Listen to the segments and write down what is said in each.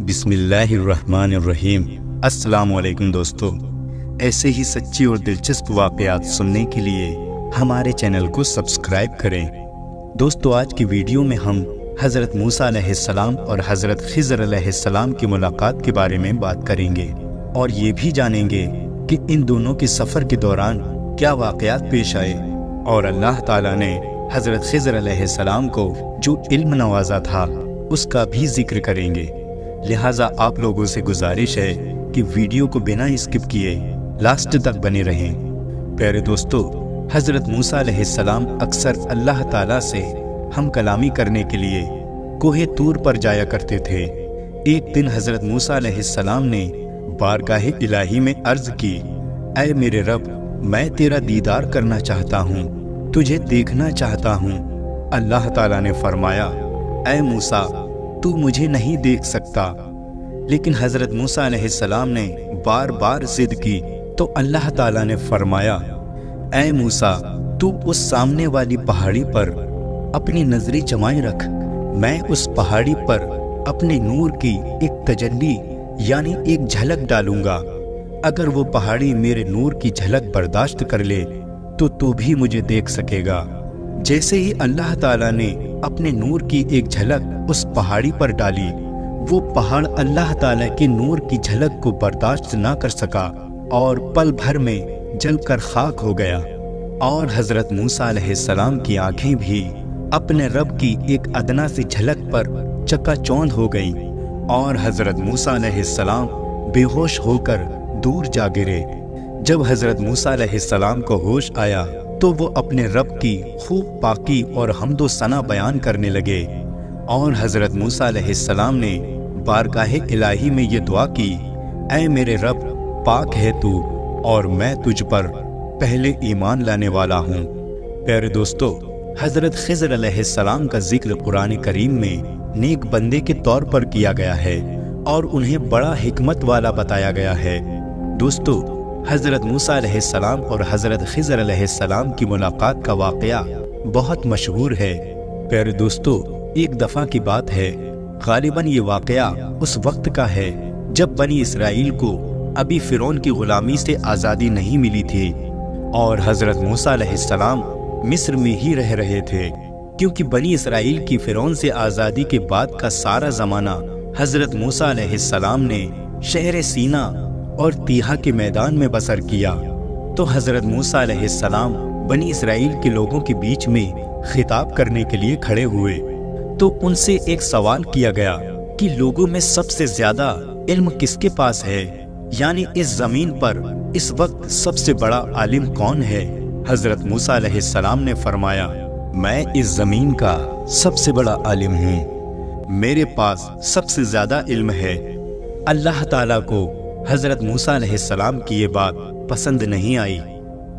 بسم اللہ الرحمن الرحیم۔ السلام علیکم دوستو، ایسے ہی سچی اور دلچسپ واقعات سننے کے لیے ہمارے چینل کو سبسکرائب کریں۔ دوستو، آج کی ویڈیو میں ہم حضرت موسیٰ علیہ السلام اور حضرت خضر علیہ السلام کی ملاقات کے بارے میں بات کریں گے اور یہ بھی جانیں گے کہ ان دونوں کے سفر کے دوران کیا واقعات پیش آئے، اور اللہ تعالیٰ نے حضرت خضر علیہ السلام کو جو علم نوازا تھا اس کا بھی ذکر کریں گے۔ لہٰذا آپ لوگوں سے گزارش ہے کہ ویڈیو کو بنا اسکپ کیے لاسٹ تک بنے رہیں۔ پیارے دوستو، حضرت موسیٰ علیہ السلام اکثر اللہ تعالیٰ سے ہم کلامی کرنے کے لیے کوہ طور پر جایا کرتے تھے۔ ایک دن حضرت موسیٰ علیہ السلام نے بارگاہ الہی میں عرض کی، اے میرے رب، میں تیرا دیدار کرنا چاہتا ہوں، تجھے دیکھنا چاہتا ہوں۔ اللہ تعالیٰ نے فرمایا، اے موسیٰ، تو مجھے نہیں دیکھ سکتا۔ لیکن حضرت موسیٰ علیہ السلام نے بار بار ضد کی تو اللہ تعالیٰ نے فرمایا، اے موسیٰ، تو اس سامنے والی پہاڑی پر اپنی نظریں جمائے رکھ، میں اس پہاڑی پر اپنے نور کی ایک تجلی یعنی ایک جھلک ڈالوں گا۔ اگر وہ پہاڑی میرے نور کی جھلک برداشت کر لے تو بھی مجھے دیکھ سکے گا۔ جیسے ہی اللہ تعالیٰ نے اپنے نور کی ایک جھلک اس پہاڑی پر ڈالی، وہ پہاڑ اللہ تعالیٰ کے نور کی جھلک کو برداشت نہ کر سکا اور پل بھر میں جل کر خاک ہو گیا، اور حضرت موسیٰ علیہ السلام کی آنکھیں بھی اپنے رب کی ایک ادنا سی جھلک پر چکا چوند ہو گئیں، اور حضرت موسیٰ علیہ السلام بے ہوش ہو کر دور جا گرے۔ جب حضرت موسیٰ علیہ السلام کو ہوش آیا تو وہ اپنے رب کی خوب پاکی اور حمد و ثنا بیان کرنے لگے، اور حضرت موسیٰ علیہ السلام نے بارگاہ الہی میں یہ دعا کی، اے میرے رب، پاک ہے تو اور میں تجھ پر پہلے ایمان لانے والا ہوں۔ پیارے دوستو، حضرت خضر علیہ السلام کا ذکر قرآن کریم میں نیک بندے کے طور پر کیا گیا ہے اور انہیں بڑا حکمت والا بتایا گیا ہے۔ دوستو، حضرت موسیٰ علیہ السلام اور حضرت خضر علیہ السلام کی ملاقات کا واقعہ بہت مشہور ہے۔ پیارے دوستو، ایک دفعہ کی بات ہے، غالباً یہ واقعہ اس وقت کا ہے جب بنی اسرائیل کو ابھی فرعون کی غلامی سے آزادی نہیں ملی تھی، اور حضرت موسیٰ علیہ السلام مصر میں ہی رہ رہے تھے، کیونکہ بنی اسرائیل کی فرعون سے آزادی کے بعد کا سارا زمانہ حضرت موسیٰ علیہ السلام نے شہر سینا اور تیہا کے میدان میں بسر کیا۔ تو حضرت موسیٰ علیہ السلام بنی اسرائیل کے لوگوں کے بیچ میں خطاب کرنے کے لیے کھڑے ہوئے، تو ان سے ایک سوال کیا گیا کہ لوگوں میں سب سے زیادہ علم کس کے پاس ہے، یعنی اس زمین پر اس وقت سب سے بڑا عالم کون ہے؟ حضرت موسیٰ علیہ السلام نے فرمایا، میں اس زمین کا سب سے بڑا عالم ہوں، میرے پاس سب سے زیادہ علم ہے۔ اللہ تعالیٰ کو حضرت موسیٰ علیہ السلام کی یہ بات پسند نہیں آئی،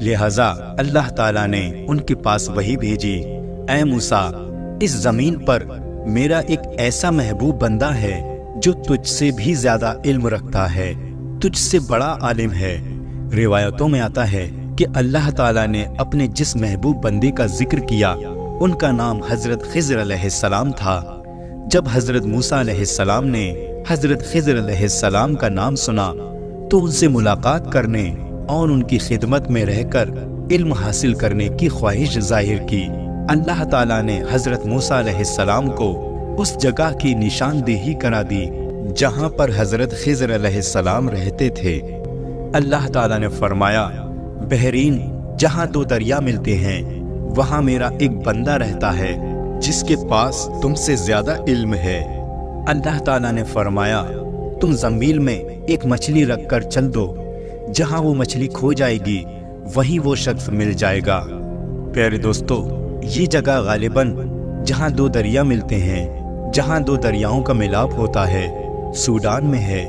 لہٰذا اللہ تعالیٰ نے ان کے پاس وحی بھیجی، اے موسیٰ، اس زمین پر میرا ایک ایسا محبوب بندہ ہے جو تجھ سے بھی زیادہ علم رکھتا ہے، تجھ سے بڑا عالم ہے۔ روایتوں میں آتا ہے کہ اللہ تعالیٰ نے اپنے جس محبوب بندے کا ذکر کیا ان کا نام حضرت خضر علیہ السلام تھا۔ جب حضرت موسیٰ علیہ السلام نے حضرت خضر علیہ السلام کا نام سنا تو ان سے ملاقات کرنے اور ان کی خدمت میں رہ کر علم حاصل کرنے کی خواہش ظاہر کی۔ اللہ تعالیٰ نے حضرت موسیٰ علیہ السلام کو اس جگہ کی نشاندہی کرا دی جہاں پر حضرت خضر علیہ السلام رہتے تھے۔ اللہ تعالیٰ نے فرمایا، بحرین جہاں دو دریا ملتے ہیں وہاں میرا ایک بندہ رہتا ہے جس کے پاس تم سے زیادہ علم ہے۔ اللہ تعالیٰ نے فرمایا، تم زمین میں ایک مچھلی رکھ کر چل دو، جہاں وہ مچھلی کھو جائے گی وہیں وہ شخص مل جائے گا۔ پیارے دوستو، یہ جگہ غالباً جہاں دو دریا ملتے ہیں، جہاں دو دریاؤں کا ملاپ ہوتا ہے، سوڈان میں ہے،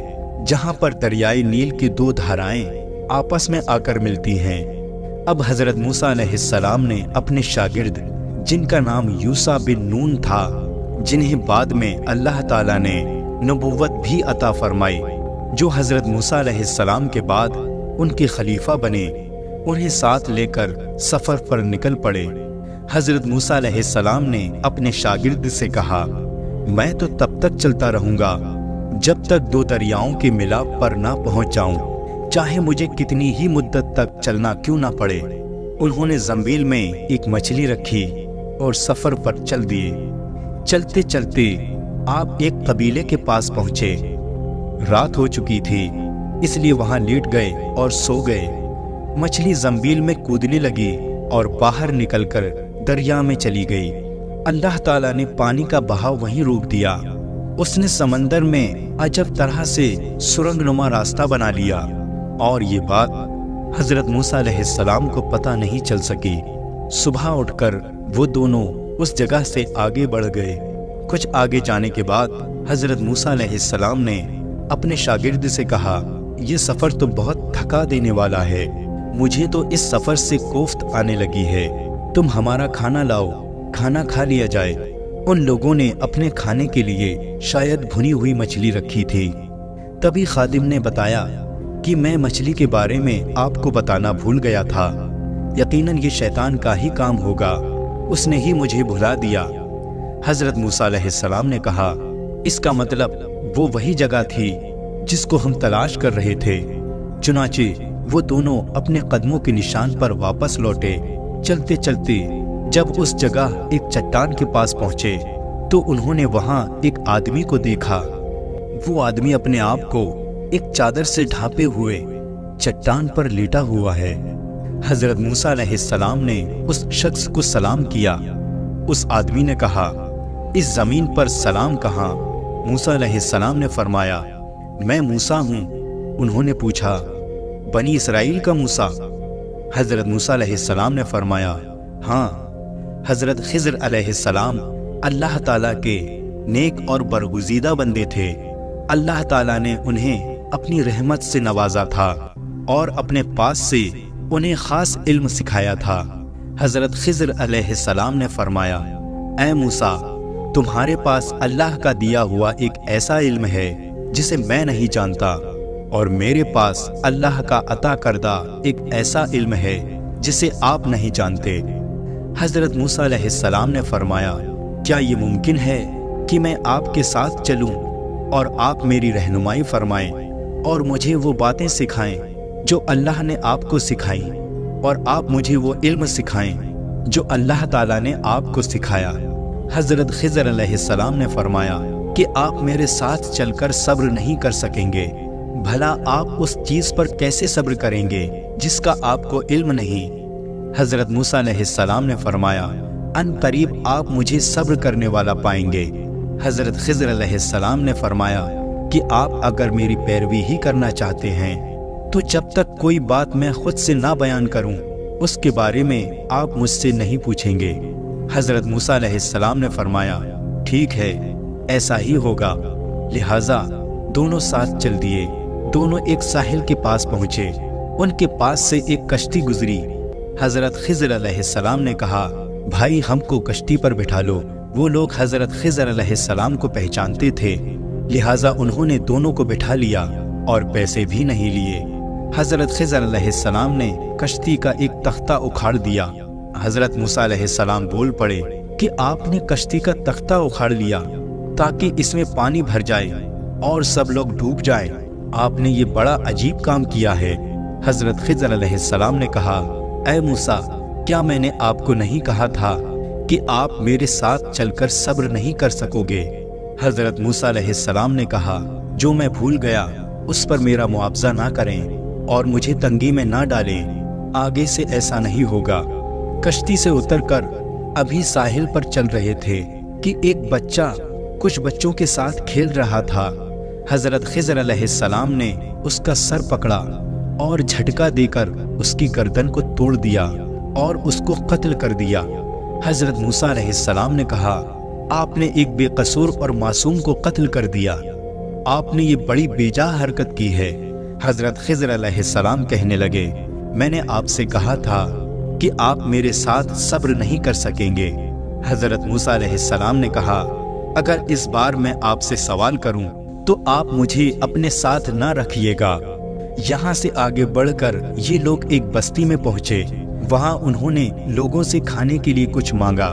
جہاں پر دریائے نیل کی دو دھارائیں آپس میں آ کر ملتی ہیں۔ اب حضرت موسیٰ علیہ السلام نے اپنے شاگرد، جن کا نام یوشع بن نون تھا، جنہیں بعد میں اللہ تعالیٰ نے نبوت بھی عطا فرمائی، جو حضرت موسیٰ علیہ السلام کے بعد ان کے خلیفہ بنے، انہیں ساتھ لے کر سفر پر نکل پڑے۔ حضرت موسیٰ علیہ السلام نے اپنے شاگرد سے کہا، میں تو تب تک چلتا رہوں گا जब तक दो दरियाओं के मिलाप पर ना पहुंच जाऊं, चाहे मुझे कितनी ही मुद्दत तक चलना क्यों ना पड़े। उन्होंने जंबील में एक मछली रखी और सफर पर चल दिए। चलते चलते आप एक कबीले के पास पहुंचे। रात हो चुकी थी, इसलिए वहां लेट गए और सो गए। मछली जंबील में कूदने लगी और बाहर निकलकर दरिया में चली गई। अल्लाह ताला ने पानी का बहाव वहीं रोक दिया। उसने समंदर में अजब तरह से सुरंगनुमा रास्ता बना लिया और ये बात हजरत मूसा अलैहिस्सलाम को पता नहीं चल सकी। सुबह उठकर वो दोनों उस जगह से आगे बढ़ गए। कुछ आगे जाने के बाद हजरत मूसा अलैहिस्सलाम ने अपने शागिर्द से कहा, ये सफ़र तो बहुत थका देने वाला है, मुझे तो इस सफ़र से कोफ्त आने लगी है, तुम हमारा खाना लाओ, खाना खा लिया जाए। उन लोगों ने अपने खाने के लिए शायद भुनी हुई मछली रखी थी। तभी खादिम ने बताया कि मैं मछली के बारे में आपको बताना भूल गया था, यकीनन ये शैतान का ही काम होगा, उसने ही मुझे भुला दिया। हजरत मूसा अलैहिस्सलाम ने कहा, इसका मतलब वो वही जगह थी जिसको हम तलाश कर रहे थे। चुनाचे वो दोनों अपने कदमों के निशान पर वापस लौटे। चलते चलते जब उस जगह एक चट्टान के पास पहुंचे तो उन्होंने वहां एक आदमी को देखा। वो आदमी अपने आप को एक चादर से ढांपे हुए चट्टान पर लेटा हुआ है। हजरत मूसा अलैहिस्सलाम ने उस शख्स को सलाम किया। उस आदमी ने कहा, इस जमीन पर सलाम कहाँ? मूसा अलैहिस्सलाम ने फरमाया, मैं मूसा हूँ। उन्होंने पूछा, बनी इसराइल का मूसा? हजरत मूसा अलैहिस्सलाम ने फरमाया, हाँ। हजरत खिज़र अलैहिस्सलाम अल्लाह ताला के नेक और बरगुज़ीदा बंदे थे। अल्लाह ताला ने उन्हें अपनी रहमत से नवाजा था और अपने पास से उन्हें खास इल्म सिखाया था। हजरत खिज़र अलैहिस्सलाम ने फरमाया, ऐ मूसा, तुम्हारे पास अल्लाह का दिया हुआ एक ऐसा इल्म है जिसे मैं नहीं जानता, और मेरे पास अल्लाह का अता करदा एक ऐसा इल्म है जिसे आप नहीं जानते। हजरत मूसा अलैहिस्सलाम ने फरमाया, क्या ये मुमकिन है कि मैं आपके साथ चलूं और आप मेरी रहनुमाई फरमाएं और मुझे वो बातें सिखाएं जो अल्लाह ने आपको सिखाई, और आप मुझे वो इल्म सिखाएं जो अल्लाह ताला ने आपको सिखाया। हजरत खिज़र अलैहिस्सलाम ने फरमाया कि आप मेरे साथ चलकर सब्र नहीं कर सकेंगे, भला आप उस चीज़ पर कैसे सब्र करेंगे जिसका आपको इल्म नहीं। हजरत मूसा अलैहिस्सलाम ने फरमाया, अन करीब आप मुझे सब्र करने वाला पाएंगे। हजरत खिज़र अलैहिस्सलाम ने फरमाया कि आप अगर मेरी पैरवी ही करना चाहते हैं तो जब तक कोई बात मैं खुद से ना बयान करूं उसके बारे में आप मुझसे नहीं पूछेंगे। हजरत मूसा अलैहिस्सलाम ने फरमाया, ठीक है, ऐसा ही होगा। लिहाजा दोनों साथ चल दिए। दोनों एक साहिल के पास पहुंचे। उनके पास से एक कश्ती गुजरी। हजरत खिज़र अलैहिस्सलाम ने कहा, भाई हमको कश्ती पर बिठा लो। वो लोग हजरत खिज़र अलैहिस्सलाम को पहचानते थे, लिहाजा उन्होंने दोनों को बिठा लिया और पैसे भी नहीं लिए। हजरत खिज़र अलैहिस्सलाम ने कश्ती का एक तख्ता उखाड़ दिया। हजरत मूसा अलैहिस्सलाम बोल पड़े कि आपने कश्ती का तख्ता उखाड़ लिया ताकि इसमें पानी भर जाए और सब लोग डूब जाएं। आपने ये बड़ा अजीब काम किया है। हजरत खिज़र अलैहिस्सलाम ने कहा, ऐ मूसा, क्या मैंने आपको नहीं कहा था कि आप मेरे साथ चलकर सब्र नहीं कर सकोगे? हजरत मूसा अलैहिस्सलाम ने कहा, जो मैं भूल गया उस पर मेरा मुआवजा ना करें और मुझे तंगी में ना डालें। आगे से ऐसा नहीं होगा। कश्ती से उतरकर अभी साहिल पर चल रहे थे कि एक बच्चा कुछ बच्चों के साथ खेल रहा था। हजरत खिज़र अलैहिस्सलाम ने उसका सर पकड़ा और झटका देकर उसकी गर्दन को तोड़ दिया और उसको कत्ल कर दिया। हजरत मूसा अलैहिस्सलाम ने कहा, आपने एक बेकसूर और मासूम को कत्ल कर दिया, आपने ये बड़ी बेजा हरकत की है। हजरत खिज़र अलैहिस्सलाम कहने लगे, मैंने आपसे कहा था कि आप मेरे साथ सब्र नहीं कर सकेंगे। हजरत मूसा अलैहिस्सलाम ने कहा, अगर इस बार मैं आपसे सवाल करूं तो आप मुझे अपने साथ ना रखिएगा। यहाँ से आगे बढ़कर ये लोग एक बस्ती में पहुंचे। वहाँ उन्होंने लोगों से खाने के लिए कुछ मांगा।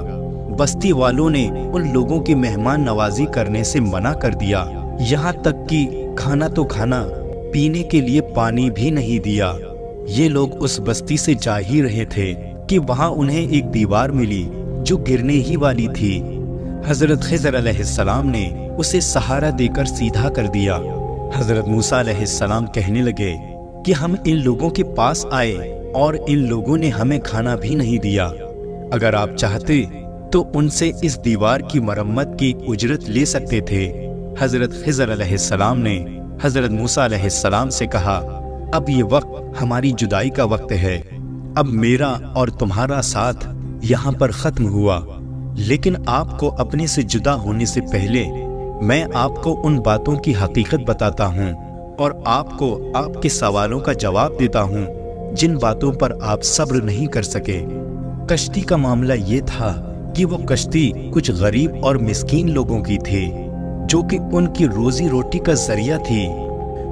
बस्ती वालों ने उन लोगों की मेहमान नवाजी करने से मना कर दिया यहाँ तक कि खाना तो खाना, पीने के लिए पानी भी नहीं दिया। ये लोग उस बस्ती से जा ही रहे थे कि वहाँ उन्हें एक दीवार मिली जो गिरने ही वाली थी। हजरत खिज़र अलैहिस्सलाम ने उसे सहारा देकर सीधा कर दिया। हजरत मूसा अलैहिस्सलाम कहने लगे कि हम इन लोगों के पास आए और इन लोगों ने हमें खाना भी नहीं दिया। अगर आप चाहते तो उनसे इस दीवार की मरम्मत की उजरत ले सकते थे। हजरत खिज़र अलैहिस्सलाम ने हजरत मूसा अलैहिस्सलाम से कहा, अब ये वक्त हमारी जुदाई का वक्त है। अब मेरा और तुम्हारा साथ यहाँ पर खत्म हुआ, लेकिन आपको अपने से जुदा होने से पहले मैं आपको उन बातों की हकीकत बताता हूँ और आपको आपके सवालों का जवाब देता हूँ जिन बातों पर आप सब्र नहीं कर सके। कश्ती का मामला ये था कि वो कश्ती कुछ गरीब और मिस्कीन लोगों की थी जो कि उनकी रोजी रोटी का जरिया थी,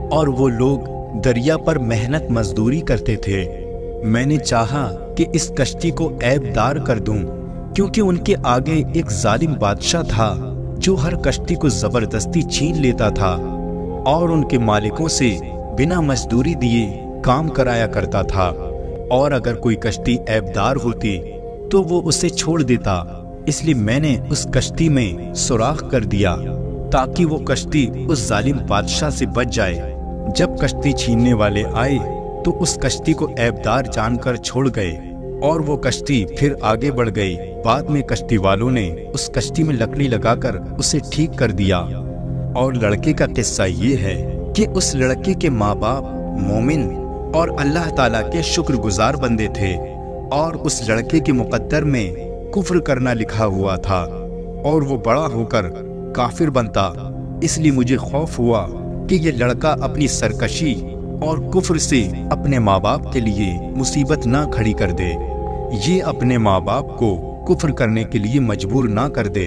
और वो लोग दरिया पर मेहनत मजदूरी करते थे। मैंने चाहा कि इस कश्ती को ऐबदार कर दूं, क्योंकि उनके आगे एक जालिम बादशाह था जो हर कश्ती को जबरदस्ती छीन लेता था और उनके मालिकों से बिना मजदूरी दिए काम कराया करता था, और अगर कोई कश्ती ऐबदार होती तो वो उसे छोड़ देता। इसलिए मैंने उस कश्ती में सुराख कर दिया ताकि वो कश्ती उस जालिम बादशाह से बच जाए। जब कश्ती छीनने वाले आए तो उस कश्ती को ऐबदार जानकर छोड़ गए और वो कश्ती फिर आगे बढ़ गई। बाद में कश्ती वालों ने उस कश्ती में लकड़ी लगाकर उसे ठीक कर दिया। और लड़के का किस्सा ये है कि उस लड़के के माँ बाप मोमिन और अल्लाह ताला के शुक्रगुजार बंदे थे, और उस लड़के के मुकद्दर में कुफ्र करना लिखा हुआ था और वो बड़ा होकर काफिर बनता। इसलिए मुझे खौफ हुआ कि ये लड़का अपनी सरकशी और कुफ्र से अपने माँ बाप के लिए मुसीबत ना खड़ी कर दे, ये अपने माँ बाप को कुफ्र करने के लिए मजबूर ना कर दे।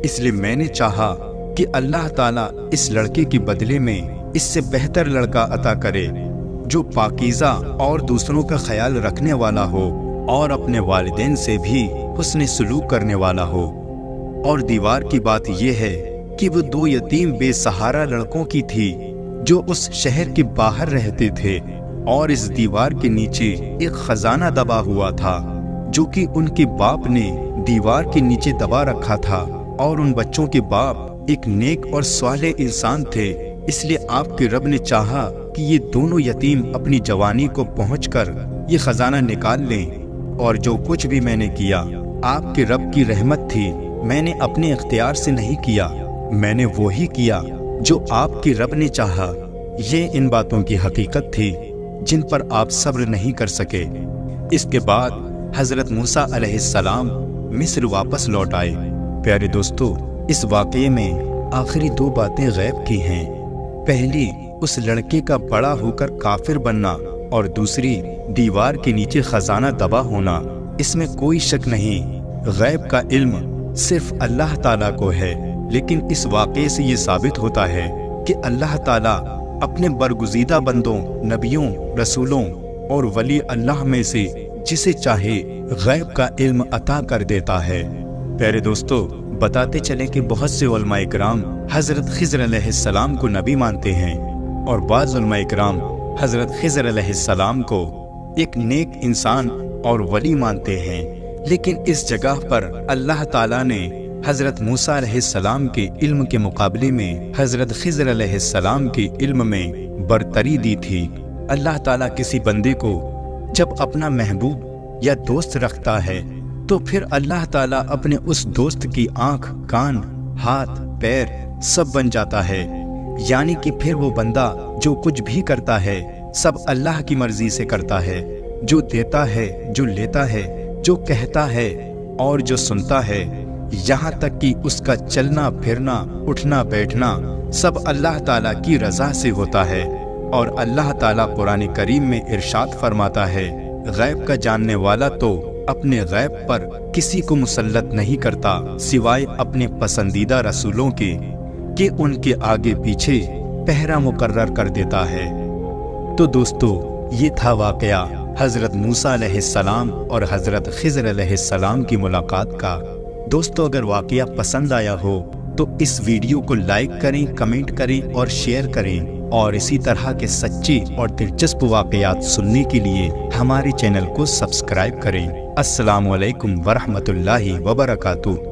इसलिए मैंने चाहा कि अल्लाह ताला इस लड़के के बदले में इससे बेहतर लड़का अता करे जो पाकीज़ा और दूसरों का ख्याल रखने वाला हो और अपने वालिदैन से भी हुस्न सलूक करने वाला हो। और दीवार की बात यह है कि वो दो यतीम बेसहारा लड़कों की थी जो उस शहर के बाहर रहते थे, और इस दीवार के नीचे एक खजाना दबा हुआ था जो कि उनके बाप ने दीवार के नीचे दबा रखा था, और उन बच्चों के बाप एक नेक और स्वालेह इंसान थे। इसलिए आपके रब ने चाहा कि ये दोनों यतीम अपनी जवानी को पहुंचकर ये खजाना निकाल लें, और जो कुछ भी मैंने किया आपके रब की रहमत थी। मैंने अपने इख्तियार से नहीं किया, मैंने वो ही किया जो आपके रब ने चाहा। ये इन बातों की हकीकत थी जिन पर आप सब्र नहीं कर सके। इसके बाद हजरत मूसा अलैहिस्सलाम मिस्र वापस लौट आए। प्यारे दोस्तों, इस वाक़ये में आखिरी दो बातें गैब की हैं। पहली, उस लड़के का बड़ा होकर काफिर बनना, और दूसरी, दीवार के नीचे खजाना दबा होना। इसमें कोई शक नहीं, गैब का इल्म सिर्फ अल्लाह ताला को है। लेकिन इस वाक़े से ये साबित होता है कि अल्लाह ताला अपने बरगुज़ीदा बंदों, नबियों, रसूलों और वली अल्लाह में से जिसे चाहे गैब का इल्म अता कर देता है। प्यारे दोस्तों, बताते चले कि बहुत से उलमाए किराम हज़रत खिज़र अलैहिस्सलाम को नबी मानते हैं, और बाज़ उलमाए किराम हज़रत खिज़र अलैहिस्सलाम को एक नेक इंसान और वली मानते हैं। लेकिन इस जगह पर अल्लाह ताला ने हज़रत मूसा अलैहिस्सलाम के इल्म के मुकाबले में हज़रत खिज़र अलैहिस्सलाम के इल्म में बरतरी दी थी। अल्लाह ताला किसी बंदे को जब अपना महबूब या दोस्त रखता है तो फिर अल्लाह ताला अपने उस दोस्त की आँख, कान, हाथ, पैर सब बन जाता है। यानी कि फिर वो बंदा जो कुछ भी करता है सब अल्लाह की मर्जी से करता है। जो देता है, जो लेता है, जो कहता है और जो सुनता है, यहाँ तक कि उसका चलना फिरना, उठना बैठना सब अल्लाह ताला की रज़ा से होता है। और अल्लाह ताला कुरान करीम में इरशाद फरमाता है, गैब का जानने वाला तो अपने गैब पर किसी को मुसल्लत नहीं करता सिवाय अपने पसंदीदा रसूलों के, कि उनके आगे पीछे पहरा मुकर्रर कर देता है। तो दोस्तों, ये था वाक़या हज़रत मूसा अलैहिस्सलाम और हज़रत खिज़र अलैहिस्सलाम की मुलाकात का। दोस्तों, अगर वाक़या पसंद आया हो تو اس ویڈیو کو لائک کریں، کمنٹ کریں اور شیئر کریں، اور اسی طرح کے سچے اور دلچسپ واقعات سننے کے لیے ہمارے چینل کو سبسکرائب کریں۔ السلام علیکم ورحمۃ اللہ وبرکاتہ۔